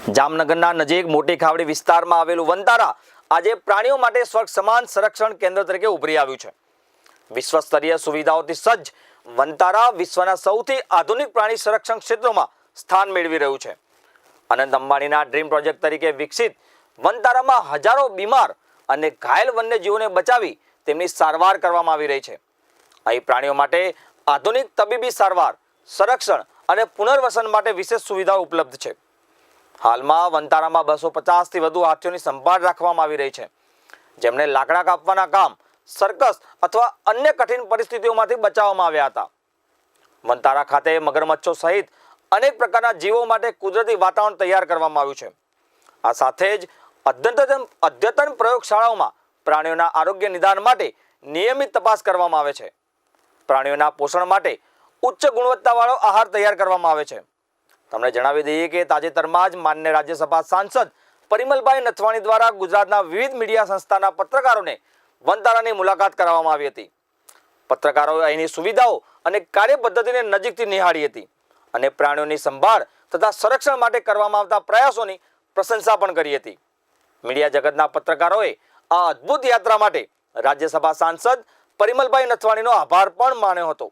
જામનગરના નજીક મોટી ખાવડી વિસ્તારમાં આવેલું વનતારા આજે પ્રાણીઓ માટે સ્વર્ગ સમાન સંરક્ષણ કેન્દ્ર તરીકે ઉભરી આવ્યું છે. વિશ્વ સ્તરીય સુવિધાઓથી સજ્જ વનતારા વિશ્વના સૌથી આધુનિક પ્રાણી સંરક્ષણ ક્ષેત્રોમાં સ્થાન મેળવી રહ્યું છે. અનંત અંબાણીના ડ્રીમ પ્રોજેક્ટ તરીકે વિકસિત વનતારામાં હજારો બીમાર અને ઘાયલ વન્યજીવોને બચાવી તેમની સારવાર કરવામાં આવી રહી છે. અહીં પ્રાણીઓ માટે આધુનિક તબીબી સારવાર, સંરક્ષણ અને પુનર્વસન માટે વિશેષ સુવિધાઓ ઉપલબ્ધ છે. હાલમાં વનતારામાં 250થી વધુ હાથીઓની સંભાળ રાખવામાં આવી રહી છે, જેમને લાકડા કાપવાના કામ, સર્કસ અથવા અન્ય કઠિન પરિસ્થિતિઓમાંથી બચાવવામાં આવ્યા હતા. વનતારા ખાતે મગરમચ્છો સહિત અનેક પ્રકારના જીવો માટે કુદરતી વાતાવરણ તૈયાર કરવામાં આવ્યું છે. આ સાથે જ અદ્યતન પ્રયોગશાળાઓમાં પ્રાણીઓના આરોગ્ય નિદાન માટે નિયમિત તપાસ કરવામાં આવે છે. પ્રાણીઓના પોષણ માટે ઉચ્ચ ગુણવત્તાવાળો આહાર તૈયાર કરવામાં આવે છે. તમને જણાવી દઈએ કે તાજેતરમાં જ માન્ય રાજ્યસભા સાંસદ પરિમલભાઈ નથવાણી દ્વારા ગુજરાતના વિવિધ મીડિયા સંસ્થાના પત્રકારોને વનતારાની મુલાકાત કરાવવામાં આવી હતી. પત્રકારોએ અહીંની સુવિધાઓ અને કાર્ય પદ્ધતિને નજીકથી નિહાળી હતી અને પ્રાણીઓની સંભાળ તથા સંરક્ષણ માટે કરવામાં આવતા પ્રયાસોની પ્રશંસા પણ કરી હતી. મીડિયા જગતના પત્રકારોએ આ અદ્ભુત યાત્રા માટે રાજ્યસભા સાંસદ પરિમલભાઈ નથવાણીનો આભાર પણ માન્યો હતો.